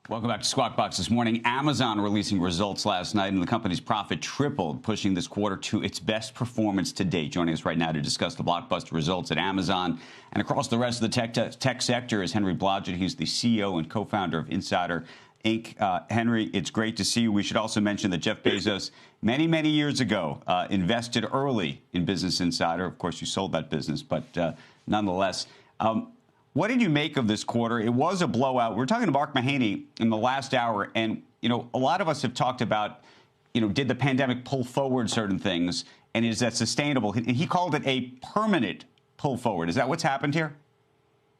Welcome back to Squawk Box this morning. Amazon releasing results last night, and the company's profit tripled, pushing this quarter to its best performance to date. Joining us right now to discuss the blockbuster results at Amazon and across the rest of the tech sector is Henry Blodget. He's the CEO and co-founder of Insider Inc. Henry, it's great to see you. We should also mention that Jeff Bezos, many years ago, invested early in Business Insider. Of course, you sold that business, but nonetheless. What did you make of this quarter? It was a blowout. We were talking to Mark Mahaney in the last hour, and, a lot of us have talked about, did the pandemic pull forward certain things, and is that sustainable? And he called it a permanent pull forward. Is that what's happened here?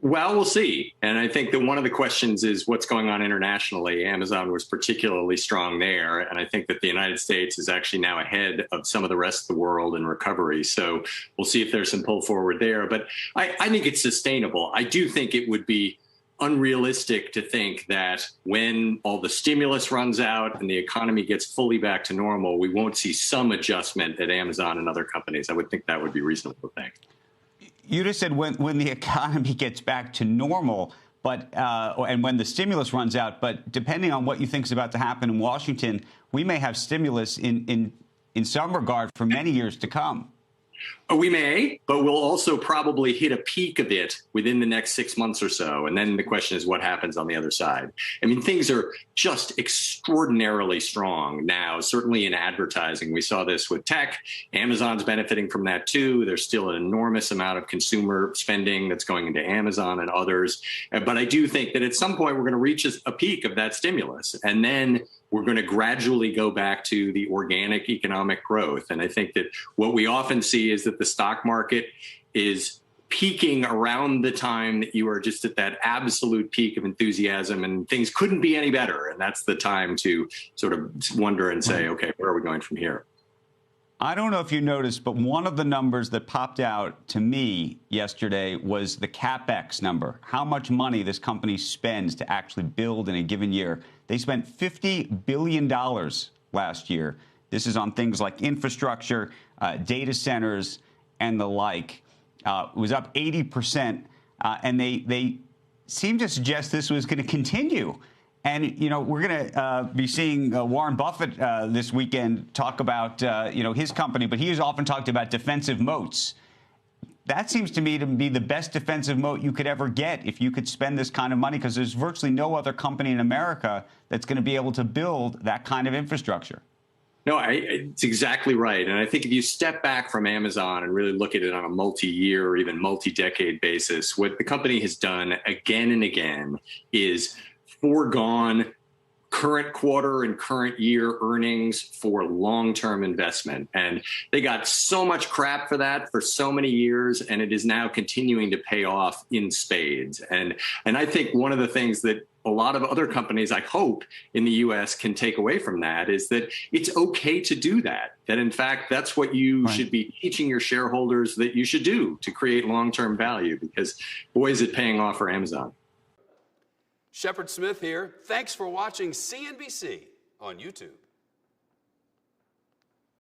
Well, we'll see. And I think that one of the questions is what's going on internationally. Amazon was particularly strong there. And I think that the United States is actually now ahead of some of the rest of the world in recovery. So we'll see if there's some pull forward there. But I think it's sustainable. I do think it would be unrealistic to think that when all the stimulus runs out and the economy gets fully back to normal, we won't see some adjustment at Amazon and other companies. I would think that would be reasonable to think. You just said when the economy gets back to normal, but and when the stimulus runs out. But depending on what you think is about to happen in Washington, we may have stimulus in some regard for many years to come. We may, but we'll also probably hit a peak of it within the next 6 months or so. And then the question is what happens on the other side. I mean, things are just extraordinarily strong now, certainly in advertising. We saw this with tech. Amazon's benefiting from that, too. There's still an enormous amount of consumer spending that's going into Amazon and others. But I do think that at some point we're going to reach a peak of that stimulus. And then we're going to gradually go back to the organic economic growth. And I think that what we often see is that the stock market is peaking around the time that you are just at that absolute peak of enthusiasm and things couldn't be any better. And that's the time to sort of wonder and say, okay, where are we going from here? I don't know if you noticed, but one of the numbers that popped out to me yesterday was the CapEx number, how much money this company spends to actually build in a given year. They spent $50 billion last year. This is on things like infrastructure, data centers, and the like. It was up 80%, and they seem to suggest this was going to continue. And, we're going to be seeing Warren Buffett this weekend talk about, his company, but he has often talked about defensive moats. That seems to me to be the best defensive moat you could ever get if you could spend this kind of money, because there's virtually no other company in America that's going to be able to build that kind of infrastructure. No, it's exactly right. And I think if you step back from Amazon and really look at it on a multi-year or even multi-decade basis, what the company has done again and again is foregone current quarter and current year earnings for long-term investment. And they got so much crap for that for so many years, and it is now continuing to pay off in spades. And I think one of the things that a lot of other companies, I hope, in the U.S. can take away from that is that it's okay to do that. That, in fact, that's what you should be teaching your shareholders that you should do to create long-term value, because, boy, is it paying off for Amazon. Shepard Smith here. Thanks for watching CNBC on YouTube.